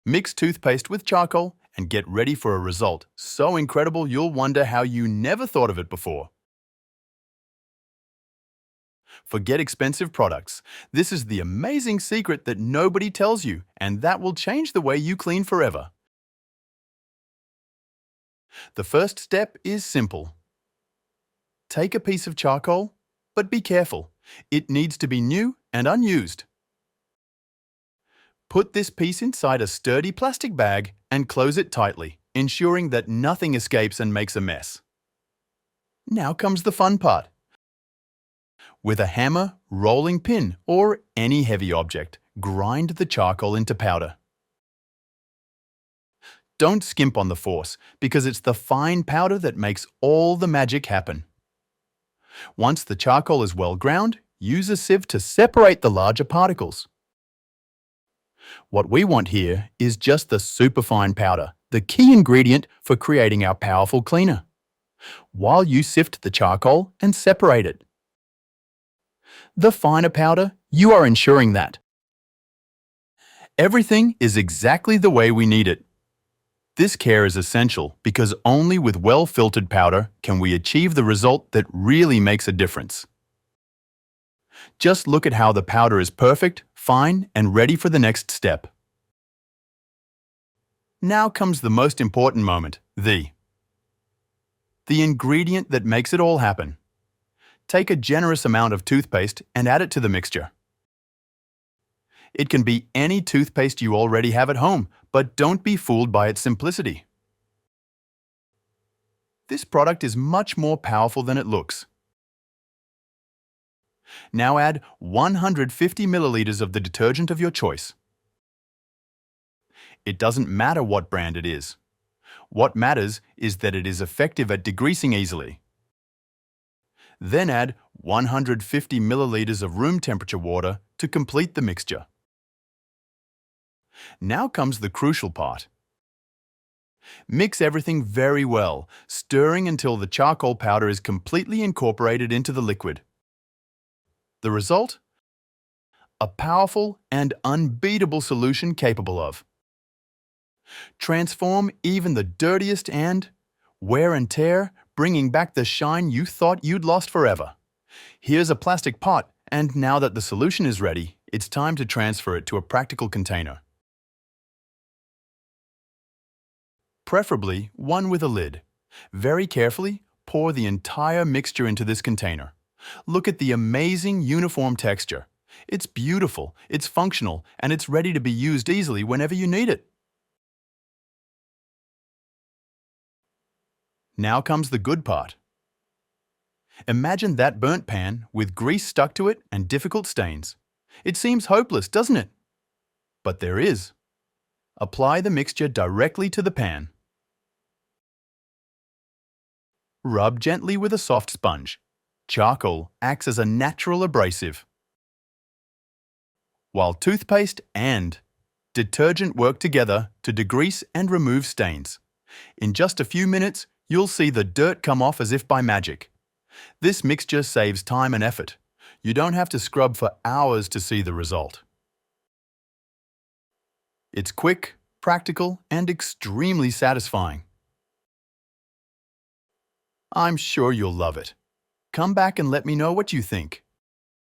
Mix toothpaste with charcoal and get ready for a result so incredible you'll wonder how you never thought of it before. Forget expensive products. This is the amazing secret that nobody tells you, and that will change the way you clean forever. The first step is simple. Take a piece of charcoal, but be careful. It needs to be new and unused. Put this piece inside a sturdy plastic bag and close it tightly, ensuring that nothing escapes and makes a mess. Now comes the fun part. With a hammer, rolling pin, or any heavy object, grind the charcoal into powder. Don't skimp on the force, because it's the fine powder that makes all the magic happen. Once the charcoal is well ground, use a sieve to separate the larger particles. What we want here is just the superfine powder, the key ingredient for creating our powerful cleaner. While you sift the charcoal and separate it. The finer powder, you are ensuring that everything is exactly the way we need it. This care is essential because only with well-filtered powder can we achieve the result that really makes a difference. Just look at how the powder is perfect, fine, and ready for the next step. Now comes the most important moment, the ingredient that makes it all happen. Take a generous amount of toothpaste and add it to the mixture. It can be any toothpaste you already have at home, but don't be fooled by its simplicity. This product is much more powerful than it looks. Now add 150 milliliters of the detergent of your choice. It doesn't matter what brand it is. What matters is that it is effective at degreasing easily. Then add 150 milliliters of room temperature water to complete the mixture. Now comes the crucial part. Mix everything very well, stirring until the charcoal powder is completely incorporated into the liquid. The result? A powerful and unbeatable solution capable of transform even the dirtiest and wear and tear, bringing back the shine you thought you'd lost forever. Here's a plastic pot, and now that the solution is ready, it's time to transfer it to a practical container. Preferably one with a lid. Very carefully, pour the entire mixture into this container. Look at the amazing uniform texture. It's beautiful, it's functional, and it's ready to be used easily whenever you need it. Now comes the good part. Imagine that burnt pan with grease stuck to it and difficult stains. It seems hopeless, doesn't it? But there is. Apply the mixture directly to the pan. Rub gently with a soft sponge. Charcoal acts as a natural abrasive, while toothpaste and detergent work together to degrease and remove stains. In just a few minutes, you'll see the dirt come off as if by magic. This mixture saves time and effort. You don't have to scrub for hours to see the result. It's quick, practical, and extremely satisfying. I'm sure you'll love it. Come back and let me know what you think.